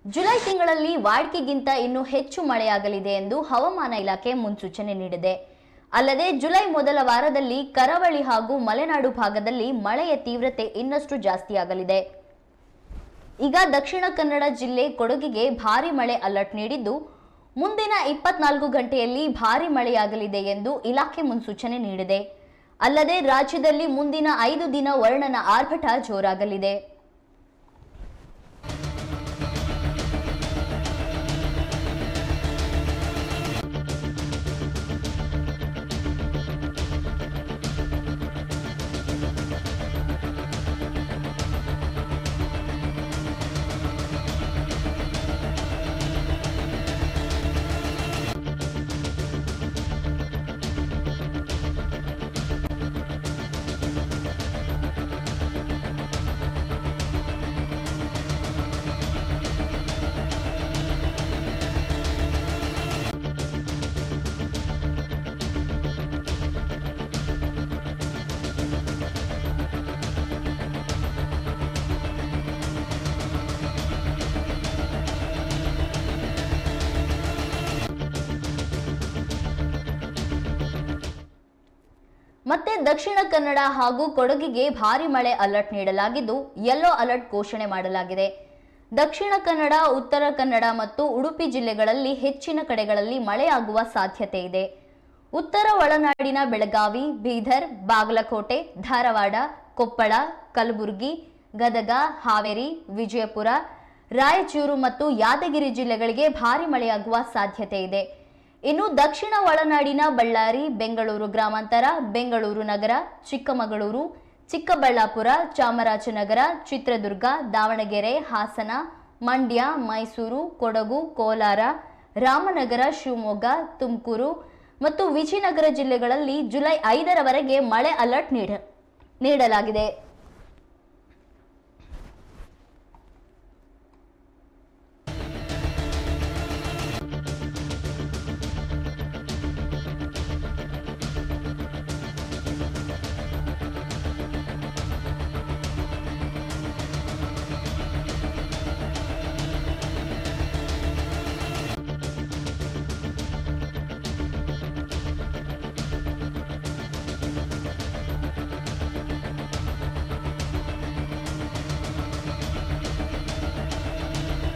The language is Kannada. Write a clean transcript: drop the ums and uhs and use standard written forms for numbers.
ಜುಲೈ ತಿಂಗಳಲ್ಲಿ ವಾಡಿಕೆಗಿಂತ ಇನ್ನೂ ಹೆಚ್ಚು ಮಳೆಯಾಗಲಿದೆ ಎಂದು ಹವಾಮಾನ ಇಲಾಖೆ ಮುನ್ಸೂಚನೆ ನೀಡಿದೆ. ಅಲ್ಲದೆ ಜುಲೈ ಮೊದಲ ವಾರದಲ್ಲಿ ಕರಾವಳಿ ಹಾಗೂ ಮಲೆನಾಡು ಭಾಗದಲ್ಲಿ ಮಳೆಯ ತೀವ್ರತೆ ಇನ್ನಷ್ಟು ಜಾಸ್ತಿಯಾಗಲಿದೆ. ಈಗ ದಕ್ಷಿಣ ಕನ್ನಡ ಜಿಲ್ಲೆ ಕೊಡಗಿಗೆ ಭಾರಿ ಮಳೆ ಅಲರ್ಟ್ ನೀಡಿದ್ದು, ಮುಂದಿನ 24 ಗಂಟೆಯಲ್ಲಿ ಭಾರಿ ಮಳೆಯಾಗಲಿದೆ ಎಂದು ಇಲಾಖೆ ಮುನ್ಸೂಚನೆ ನೀಡಿದೆ. ಅಲ್ಲದೆ ರಾಜ್ಯದಲ್ಲಿ ಮುಂದಿನ 5 ದಿನ ವರುಣನ ಆರ್ಭಟ ಜೋರಾಗಲಿದೆ. ಮತ್ತೆ ದಕ್ಷಿಣ ಕನ್ನಡ ಹಾಗೂ ಕೊಡಗಿಗೆ ಭಾರಿ ಮಳೆ ಅಲರ್ಟ್ ನೀಡಲಾಗಿದ್ದು, ಯೆಲ್ಲೋ ಅಲರ್ಟ್ ಘೋಷಣೆ ಮಾಡಲಾಗಿದೆ. ದಕ್ಷಿಣ ಕನ್ನಡ, ಉತ್ತರ ಕನ್ನಡ ಮತ್ತು ಉಡುಪಿ ಜಿಲ್ಲೆಗಳಲ್ಲಿ ಹೆಚ್ಚಿನ ಕಡೆಗಳಲ್ಲಿ ಮಳೆಯಾಗುವ ಸಾಧ್ಯತೆ ಇದೆ. ಉತ್ತರ ಒಳನಾಡಿನ ಬೆಳಗಾವಿ, ಬೀದರ್, ಬಾಗಲಕೋಟೆ, ಧಾರವಾಡ, ಕೊಪ್ಪಳ, ಕಲಬುರಗಿ, ಗದಗ, ಹಾವೇರಿ, ವಿಜಯಪುರ, ರಾಯಚೂರು ಮತ್ತು ಯಾದಗಿರಿ ಜಿಲ್ಲೆಗಳಿಗೆ ಭಾರಿ ಮಳೆಯಾಗುವ ಸಾಧ್ಯತೆ ಇದೆ. ಇನ್ನು ದಕ್ಷಿಣ ಒಳನಾಡಿನ ಬಳ್ಳಾರಿ, ಬೆಂಗಳೂರು ಗ್ರಾಮಾಂತರ, ಬೆಂಗಳೂರು ನಗರ, ಚಿಕ್ಕಮಗಳೂರು, ಚಿಕ್ಕಬಳ್ಳಾಪುರ, ಚಾಮರಾಜನಗರ, ಚಿತ್ರದುರ್ಗ, ದಾವಣಗೆರೆ, ಹಾಸನ, ಮಂಡ್ಯ, ಮೈಸೂರು, ಕೊಡಗು, ಕೋಲಾರ, ರಾಮನಗರ, ಶಿವಮೊಗ್ಗ, ತುಮಕೂರು ಮತ್ತು ವಿಜಯನಗರ ಜಿಲ್ಲೆಗಳಲ್ಲಿ ಜುಲೈ 5ರವರೆಗೆ ಮಳೆ ಅಲರ್ಟ್ ನೀಡಲಾಗಿದೆ.